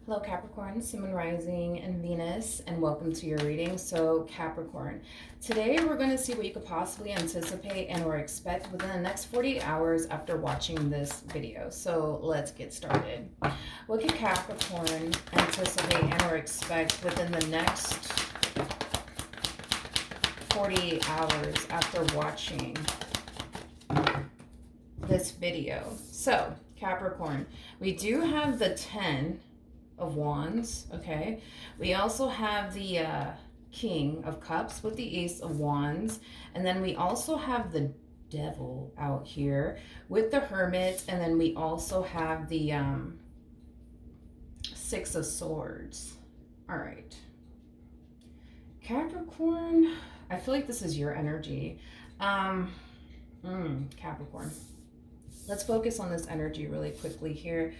Hello Capricorn, Sun, Moon, Rising, and Venus, and welcome to your reading. So Capricorn, today we're going to see what you could possibly anticipate and or expect within the next 48 hours after watching this video. So let's get started. What can Capricorn anticipate and or expect within the next 48 hours after watching this video? So Capricorn, we do have the 10 of Wands, okay? We also have the King of Cups with the Ace of Wands, and then we also have the Devil out here with the Hermit, and then we also have the Six of Swords. All right. Capricorn, I feel like this is your energy. Capricorn. Let's focus on this energy really quickly here.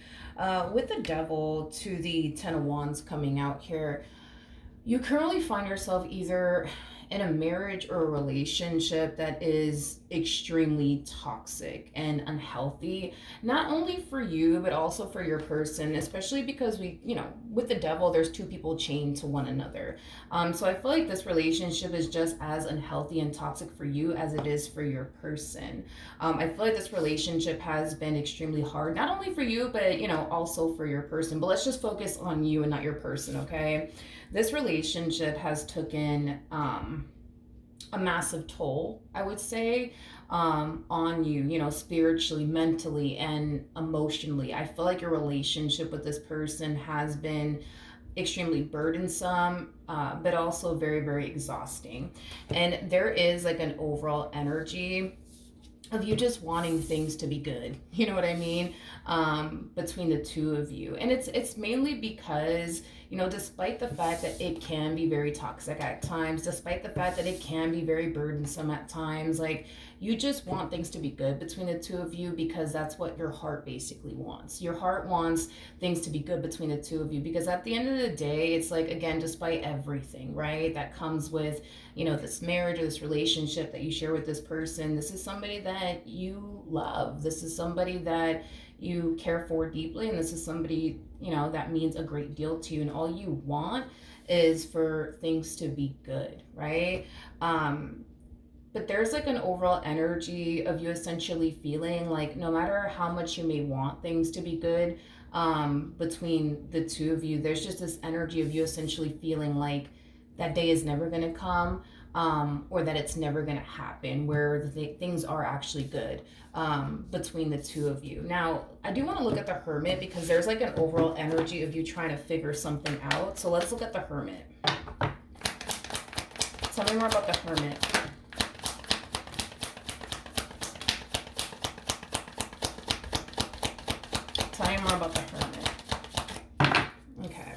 With the Devil to the Ten of Wands coming out here, you currently find yourself either in a marriage or a relationship that is extremely toxic and unhealthy, not only for you, but also for your person, especially because with the Devil, there's two people chained to one another. So I feel like this relationship is just as unhealthy and toxic for you as it is for your person. I feel like this relationship has been extremely hard, not only for you, but, also for your person. But let's just focus on you and not your person, okay? This relationship has taken a massive toll, I would say, on you, spiritually, mentally, and emotionally. I feel like your relationship with this person has been extremely burdensome, but also very, very exhausting. And there is like an overall energy of you just wanting things to be good, you know what I mean, between the two of you. And it's mainly because, despite the fact that it can be very toxic at times, despite the fact that it can be very burdensome at times, like, you just want things to be good between the two of you because that's what your heart basically wants. Your heart wants things to be good between the two of you because at the end of the day, it's like, again, despite everything, right, that comes with, this marriage or this relationship that you share with this person, this is somebody that you love. This is somebody that you care for deeply, and this is somebody, that means a great deal to you, and all you want is for things to be good, right? But there's like an overall energy of you essentially feeling like no matter how much you may want things to be good, between the two of you, there's just this energy of you essentially feeling like that day is never going to come, or that it's never going to happen, where things are actually good, between the two of you. Now, I do want to look at the Hermit because there's like an overall energy of you trying to figure something out. So let's look at the Hermit. Tell me more about the Hermit. Tell me more about the Hermit. Okay.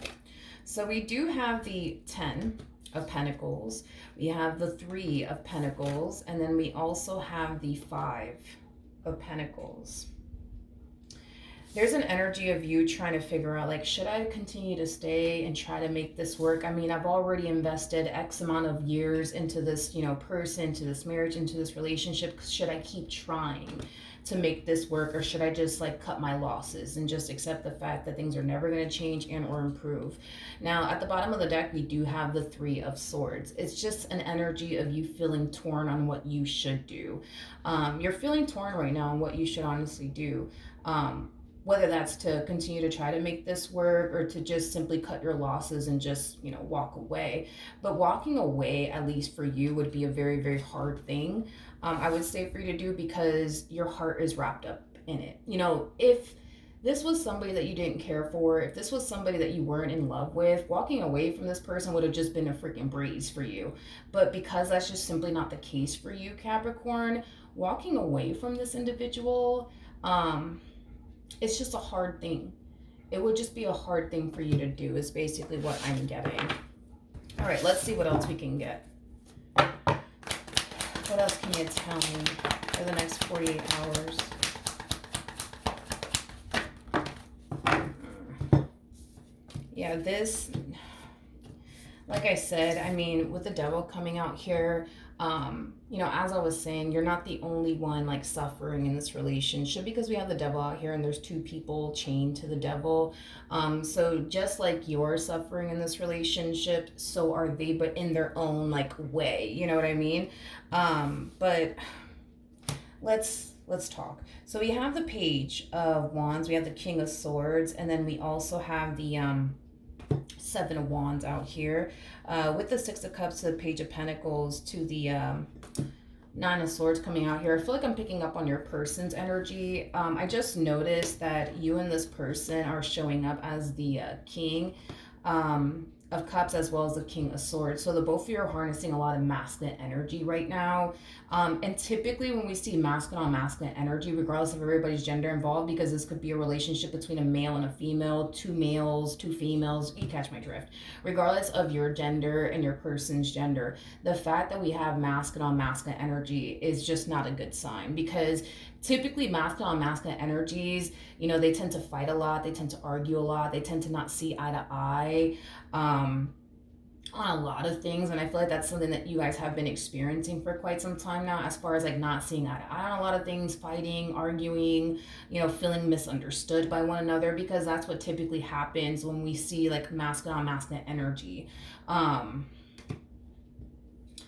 So we do have the 10 of Pentacles. We have the 3 of Pentacles. And then we also have the 5 of Pentacles. There's an energy of you trying to figure out, like, should I continue to stay and try to make this work? I mean, I've already invested X amount of years into this, person, into this marriage, into this relationship. Should I keep trying to make this work, or should I just like cut my losses and just accept the fact that things are never going to change and or improve? Now, at the bottom of the deck, we do have the 3 of Swords. It's just an energy of you feeling torn on what you should do. You're feeling torn right now on what you should honestly do. Whether that's to continue to try to make this work or to just simply cut your losses and just, walk away. But walking away, at least for you, would be a very, very hard thing, I would say, for you to do because your heart is wrapped up in it. If this was somebody that you didn't care for, if this was somebody that you weren't in love with, walking away from this person would have just been a freaking breeze for you. But because that's just simply not the case for you, Capricorn, walking away from this individual, it's just a hard thing. It would just be a hard thing for you to do is basically what I'm getting. All right, let's see what else we can get. What else can you tell me for the next 48 hours? Yeah, Like I said, I mean, with the devil coming out here, as I was saying, you're not the only one like suffering in this relationship because we have the devil out here and there's two people chained to the devil. So just like you're suffering in this relationship, so are they, but in their own like way. You know what I mean? But let's talk. So we have the Page of Wands, we have the King of Swords, and then we also have the Seven of Wands out here, with the Six of Cups to the Page of Pentacles to the Nine of Swords coming out here. I feel like I'm picking up on your person's energy. I just noticed that you and this person are showing up as the King of Cups as well as the King of Swords. So the both of you are harnessing a lot of masculine energy right now. And typically when we see masculine on masculine energy, regardless of everybody's gender involved, because this could be a relationship between a male and a female, two males, two females, you catch my drift. Regardless of your gender and your person's gender, the fact that we have masculine on masculine energy is just not a good sign, because typically masculine on masculine energies, they tend to fight a lot, they tend to argue a lot, they tend to not see eye to eye on a lot of things. And I feel like that's something that you guys have been experiencing for quite some time now, as far as like not seeing eye to eye on a lot of things, fighting, arguing, feeling misunderstood by one another, because that's what typically happens when we see like masculine on masculine energy.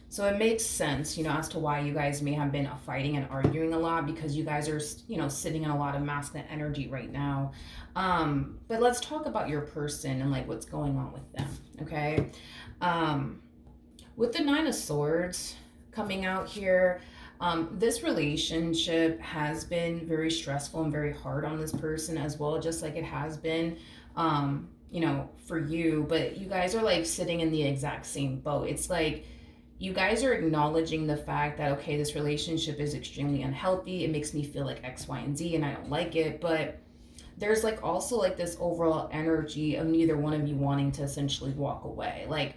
So it makes sense, as to why you guys may have been fighting and arguing a lot, because you guys are, sitting in a lot of masculine energy right now. But let's talk about your person and like what's going on with them, okay? With the Nine of Swords coming out here, this relationship has been very stressful and very hard on this person as well, just like it has been, for you. But you guys are like sitting in the exact same boat. It's like you guys are acknowledging the fact that, okay, this relationship is extremely unhealthy. It makes me feel like X, Y, and Z, and I don't like it. But there's like also like this overall energy of neither one of you wanting to essentially walk away. Like,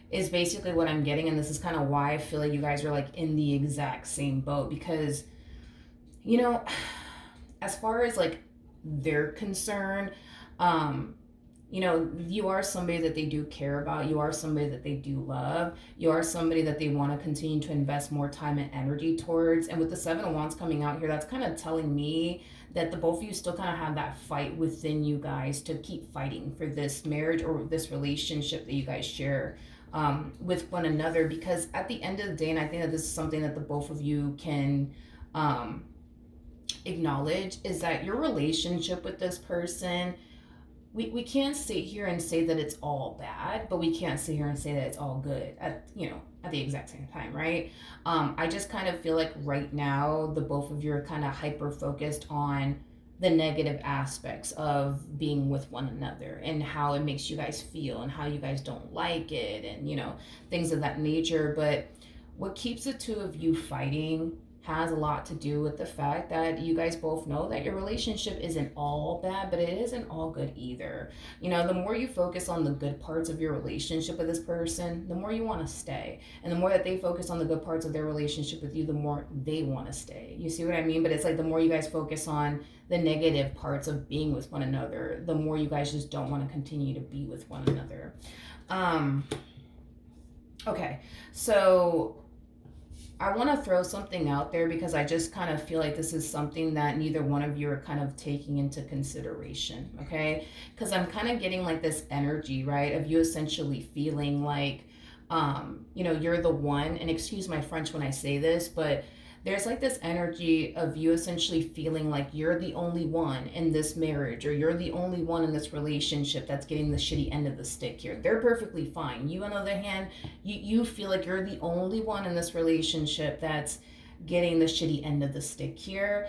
is basically what I'm getting. And this is kind of why I feel like you guys are like in the exact same boat, because, as far as like they're concerned, you are somebody that they do care about. You are somebody that they do love. You are somebody that they want to continue to invest more time and energy towards. And with the Seven of Wands coming out here, that's kind of telling me that the both of you still kind of have that fight within you guys to keep fighting for this marriage or this relationship that you guys share with one another. Because at the end of the day, and I think that this is something that the both of you can acknowledge, is that your relationship with this person, we can't sit here and say that it's all bad, but we can't sit here and say that it's all good at the exact same time, right? I just kind of feel like right now the both of you are kind of hyper focused on the negative aspects of being with one another and how it makes you guys feel and how you guys don't like it, and things of that nature. But what keeps the two of you fighting has a lot to do with the fact that you guys both know that your relationship isn't all bad, but it isn't all good either. The more you focus on the good parts of your relationship with this person, the more you want to stay. And the more that they focus on the good parts of their relationship with you, the more they want to stay. You see what I mean? But it's like the more you guys focus on the negative parts of being with one another, the more you guys just don't want to continue to be with one another. Okay, so I want to throw something out there, because I just kind of feel like this is something that neither one of you are kind of taking into consideration, okay? Because I'm kind of getting like this energy, right, of you essentially feeling like, you're the one, and excuse my French when I say this, but there's like this energy of you essentially feeling like you're the only one in this marriage, or you're the only one in this relationship that's getting the shitty end of the stick here. They're perfectly fine. You, on the other hand, you feel like you're the only one in this relationship that's getting the shitty end of the stick here.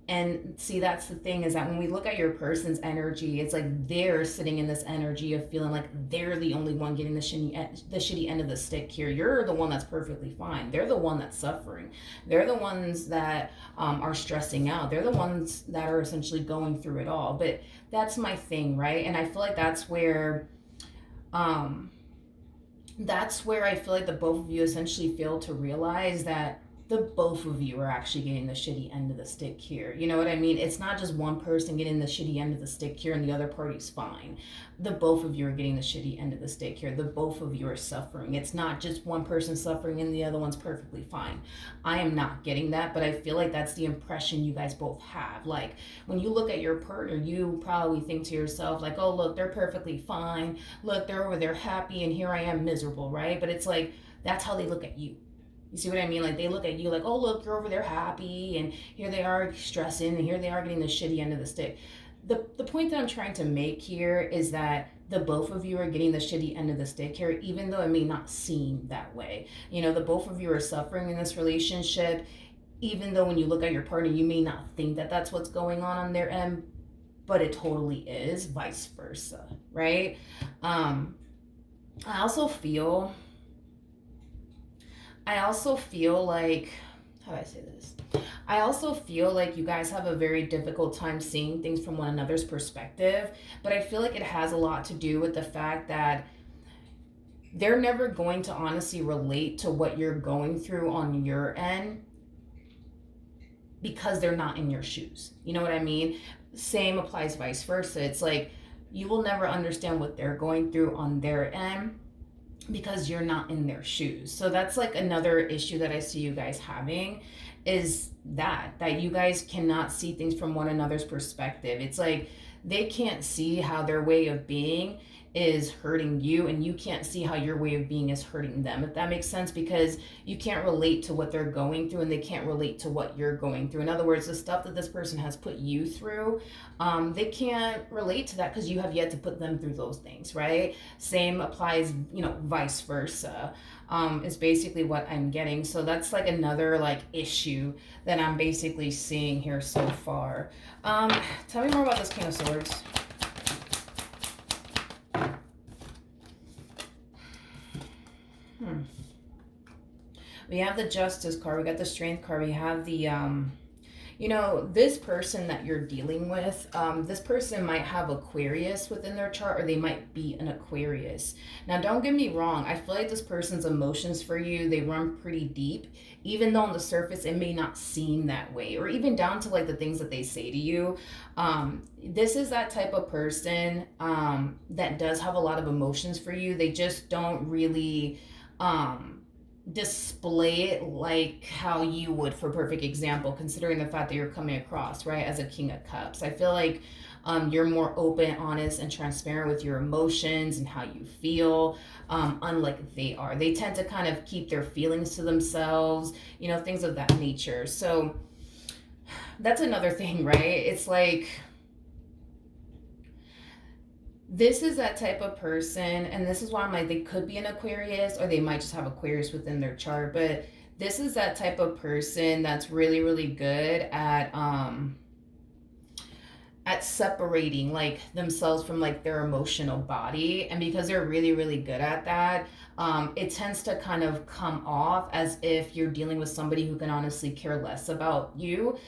And see, that's the thing, is that when we look at your person's energy, it's like they're sitting in this energy of feeling like they're the only one getting the shitty end of the stick here. You're the one that's perfectly fine. They're the one that's suffering. They're the ones that are stressing out. They're the ones that are essentially going through it all. But that's my thing, right? And I feel like that's where I feel like the both of you essentially fail to realize that the both of you are actually getting the shitty end of the stick here. You know what I mean? It's not just one person getting the shitty end of the stick here and the other party's fine. The both of you are getting the shitty end of the stick here. The both of you are suffering. It's not just one person suffering and the other one's perfectly fine. I am not getting that, but I feel like that's the impression you guys both have. Like, when you look at your partner, you probably think to yourself, like, oh, look, they're perfectly fine. Look, they're over there happy, and here I am miserable, right? But it's like, that's how they look at you. You see what I mean? Like, they look at you like, oh, look, you're over there happy, and here they are stressing, and here they are getting the shitty end of the stick. The point that I'm trying to make here is that the both of you are getting the shitty end of the stick here, even though it may not seem that way. You know, the both of you are suffering in this relationship, even though when you look at your partner, you may not think that that's what's going on their end, but it totally is, vice versa, right? I also feel like, how do I say this? I also feel like you guys have a very difficult time seeing things from one another's perspective, but I feel like it has a lot to do with the fact that they're never going to honestly relate to what you're going through on your end because they're not in your shoes. You know what I mean? Same applies vice versa. It's like you will never understand what they're going through on their end because you're not in their shoes. So that's like another issue that I see you guys having, is that you guys cannot see things from one another's perspective. It's like they can't see how their way of being is hurting you, and you can't see how your way of being is hurting them, if that makes sense, because you can't relate to what they're going through and they can't relate to what you're going through. In other words, the stuff that this person has put you through, they can't relate to that because you have yet to put them through those things, right? Same applies, vice versa, is basically what I'm getting. So that's like another like issue that I'm basically seeing here so far. Tell me more about this King of Swords. We have the Justice card, we got the Strength card, we have the this person that you're dealing with, this person might have Aquarius within their chart, or they might be an Aquarius. Now, don't get me wrong, I feel like this person's emotions for you, they run pretty deep, even though on the surface it may not seem that way, or even down to like the things that they say to you. This is that type of person that does have a lot of emotions for you. They just don't really display it like how you would, for perfect example, considering the fact that you're coming across, right, as a King of Cups. I feel like you're more open, honest, and transparent with your emotions and how you feel, unlike they are. They tend to kind of keep their feelings to themselves, things of that nature. So that's another thing, right? It's like, this is that type of person, and this is why I'm like, they could be an Aquarius, or they might just have Aquarius within their chart, but this is that type of person that's really, really good at separating like themselves from like their emotional body. And because they're really, really good at that, it tends to kind of come off as if you're dealing with somebody who can honestly care less about you.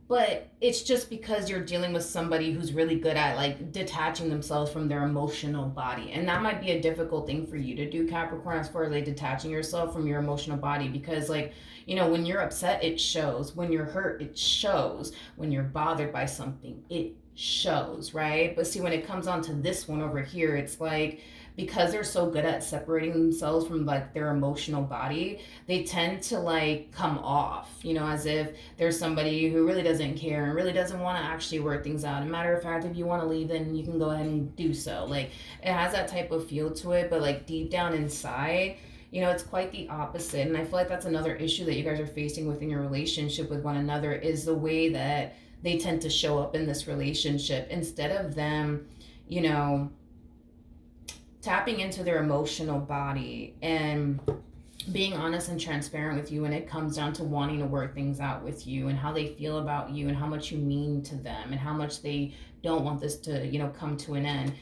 But it's just because you're dealing with somebody who's really good at like detaching themselves from their emotional body. And that might be a difficult thing for you to do, Capricorn, as far as like detaching yourself from your emotional body, because like, when you're upset, it shows. When you're hurt, it shows. When you're bothered by something, it shows, right? But see, when it comes on to this one over here, it's like, because they're so good at separating themselves from like their emotional body, they tend to like come off, as if there's somebody who really doesn't care and really doesn't want to actually work things out. And matter of fact, if you want to leave, then you can go ahead and do so. Like, it has that type of feel to it, but like deep down inside, it's quite the opposite. And I feel like that's another issue that you guys are facing within your relationship with one another, is the way that they tend to show up in this relationship. Instead of them, tapping into their emotional body and being honest and transparent with you when it comes down to wanting to work things out with you, and how they feel about you, and how much you mean to them, and how much they don't want this to, come to an end.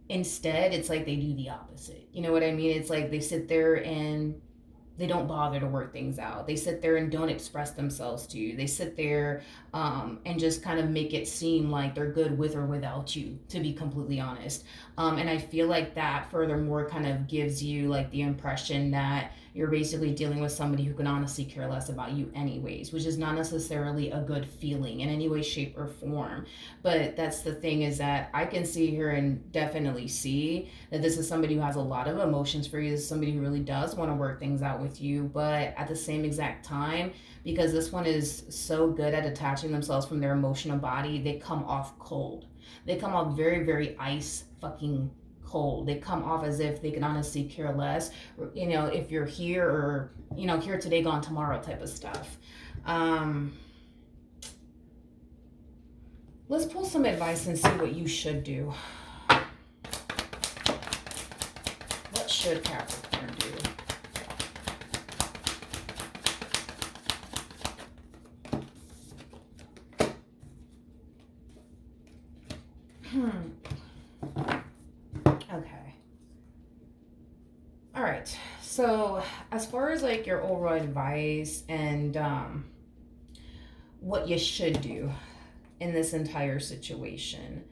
Instead, it's like they do the opposite. You know what I mean? It's like they sit there and They don't bother to work things out. They sit there and don't express themselves to you. They sit there and just kind of make it seem like they're good with or without you, to be completely honest. And I feel like that furthermore kind of gives you like the impression that you're basically dealing with somebody who can honestly care less about you anyways, which is not necessarily a good feeling in any way, shape, or form. But that's the thing, is that I can see here and definitely see that this is somebody who has a lot of emotions for you. This is somebody who really does want to work things out with you, but at the same exact time, because this one is so good at detaching themselves from their emotional body, they come off cold. They come off very, very ice fucking cold. They come off as if they can honestly care less, if you're here or, here today, gone tomorrow type of stuff. Um, let's pull some advice and see what you should do. What should Capricorn do? Okay. All right. So, as far as like your overall advice and what you should do in this entire situation,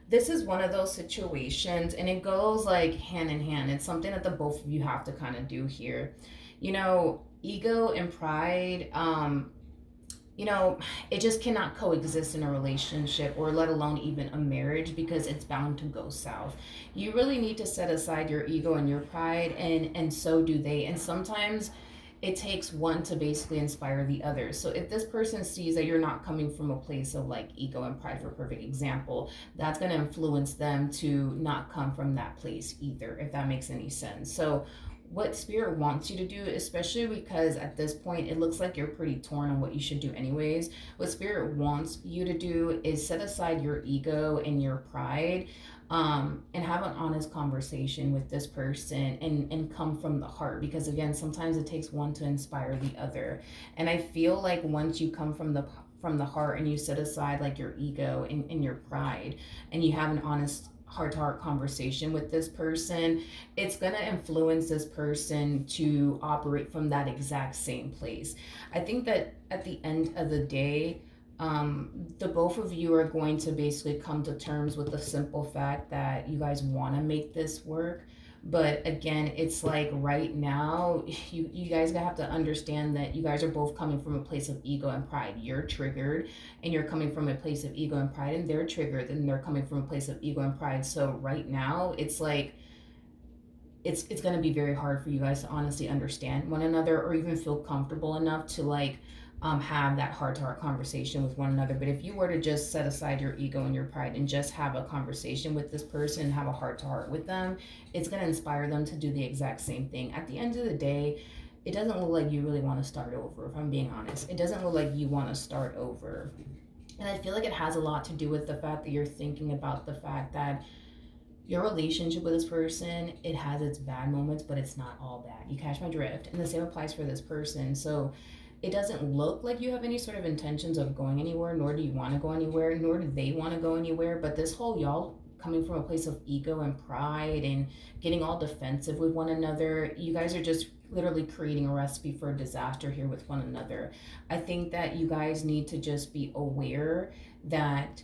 this is one of those situations, and it goes like hand in hand. It's something that the both of you have to kind of do here. Ego and pride, it just cannot coexist in a relationship, or let alone even a marriage, because it's bound to go south. You really need to set aside your ego and your pride, and so do they. And sometimes it takes one to basically inspire the other. So if this person sees that you're not coming from a place of like ego and pride, for a perfect example, that's going to influence them to not come from that place either, if that makes any sense. So what spirit wants you to do, especially because at this point it looks like you're pretty torn on what you should do anyways, what spirit wants you to do is set aside your ego and your pride, and have an honest conversation with this person, and come from the heart, because again, sometimes it takes one to inspire the other. And I feel like once you come from the heart, and you set aside like your ego and your pride, and you have an honest heart to heart conversation with this person, it's going to influence this person to operate from that exact same place. I think that at the end of the day, the both of you are going to basically come to terms with the simple fact that you guys want to make this work. But again, it's like right now, you guys have to understand that you guys are both coming from a place of ego and pride. You're triggered, and you're coming from a place of ego and pride, and they're triggered, and they're coming from a place of ego and pride. So right now, it's like it's going to be very hard for you guys to honestly understand one another, or even feel comfortable enough to like have that heart to heart conversation with one another. But if you were to just set aside your ego and your pride and just have a conversation with this person, have a heart to heart with them, it's going to inspire them to do the exact same thing. At the end of the day, it doesn't look like you really want to start over, if I'm being honest. It doesn't look like you want to start over. And I feel like it has a lot to do with the fact that you're thinking about the fact that your relationship with this person, it has its bad moments, but it's not all bad. You catch my drift? And the same applies for this person. So it doesn't look like you have any sort of intentions of going anywhere, nor do you want to go anywhere, nor do they want to go anywhere. But this whole y'all coming from a place of ego and pride and getting all defensive with one another, you guys are just literally creating a recipe for a disaster here with one another. I think that you guys need to just be aware that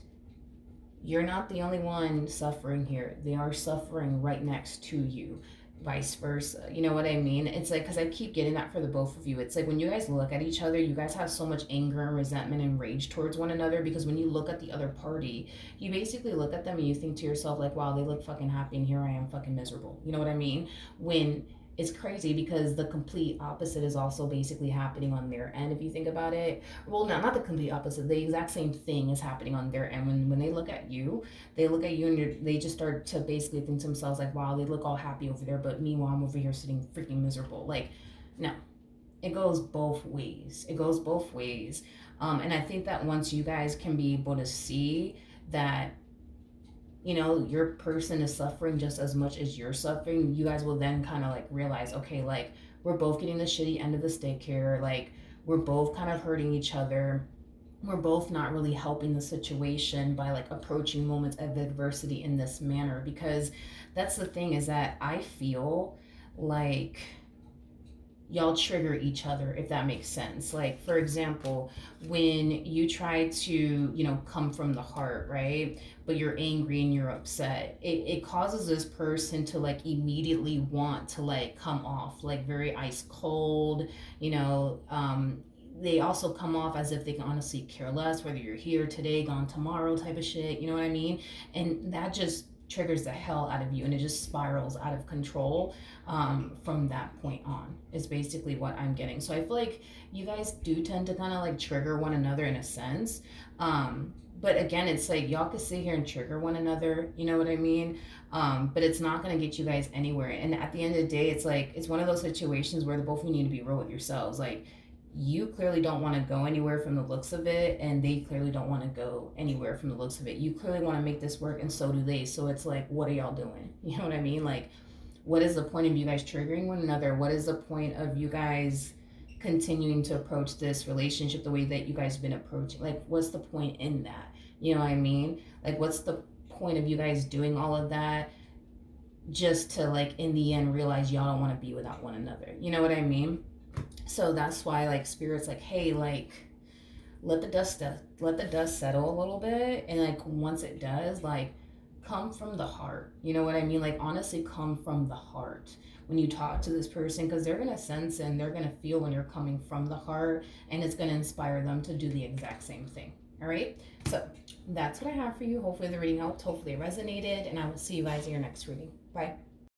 you're not the only one suffering here. They are suffering right next to you, vice versa. You know what I mean? It's like, because I keep getting that for the both of you. It's like when you guys look at each other, you guys have so much anger and resentment and rage towards one another, because when you look at the other party, you basically look at them and you think to yourself, like, wow, they look fucking happy, and here I am fucking miserable. You know what I mean? When it's crazy, because the complete opposite is also basically happening on their end, if you think about it. Well, no, not the complete opposite. The exact same thing is happening on their end. When they look at you, and they just start to basically think to themselves, like, wow, they look all happy over there, but meanwhile, I'm over here sitting freaking miserable. Like, no. It goes both ways. It goes both ways. And I think that once you guys can be able to see that your person is suffering just as much as you're suffering, you guys will then kind of like realize, okay, like, we're both getting the shitty end of the stick here. Like, we're both kind of hurting each other. We're both not really helping the situation by like approaching moments of adversity in this manner. Because that's the thing, is that I feel like y'all trigger each other, if that makes sense. Like, for example, when you try to, come from the heart, right? But you're angry and you're upset, it causes this person to like immediately want to like come off like very ice cold, you know. They also come off as if they can honestly care less whether you're here today, gone tomorrow, type of shit. You know what I mean? And that just triggers the hell out of you, and it just spirals out of control from that point on, is basically what I'm getting. So I feel like you guys do tend to kind of like trigger one another in a sense. But again, it's like y'all could sit here and trigger one another, you know what I mean? But it's not going to get you guys anywhere. And at the end of the day, it's like, it's one of those situations where the both of you need to be real with yourselves. Like, you clearly don't want to go anywhere from the looks of it, and they clearly don't want to go anywhere from the looks of it. You clearly want to make this work, and so do they. So it's like, what are y'all doing? You know what I mean? Like, what is the point of you guys triggering one another? What is the point of you guys continuing to approach this relationship the way that you guys have been approaching? Like, what's the point in that? You know what I mean? Like, what's the point of you guys doing all of that just to, like, in the end realize y'all don't want to be without one another? You know what I mean? So that's why, like, spirit's like, hey, like, let the dust settle a little bit, and like once it does, like, come from the heart. You know what I mean? Like, honestly, come from the heart when you talk to this person, because they're gonna sense and they're gonna feel when you're coming from the heart, and it's gonna inspire them to do the exact same thing. All right, so that's what I have for you. Hopefully the reading helped, hopefully it resonated, and I will see you guys in your next reading. Bye.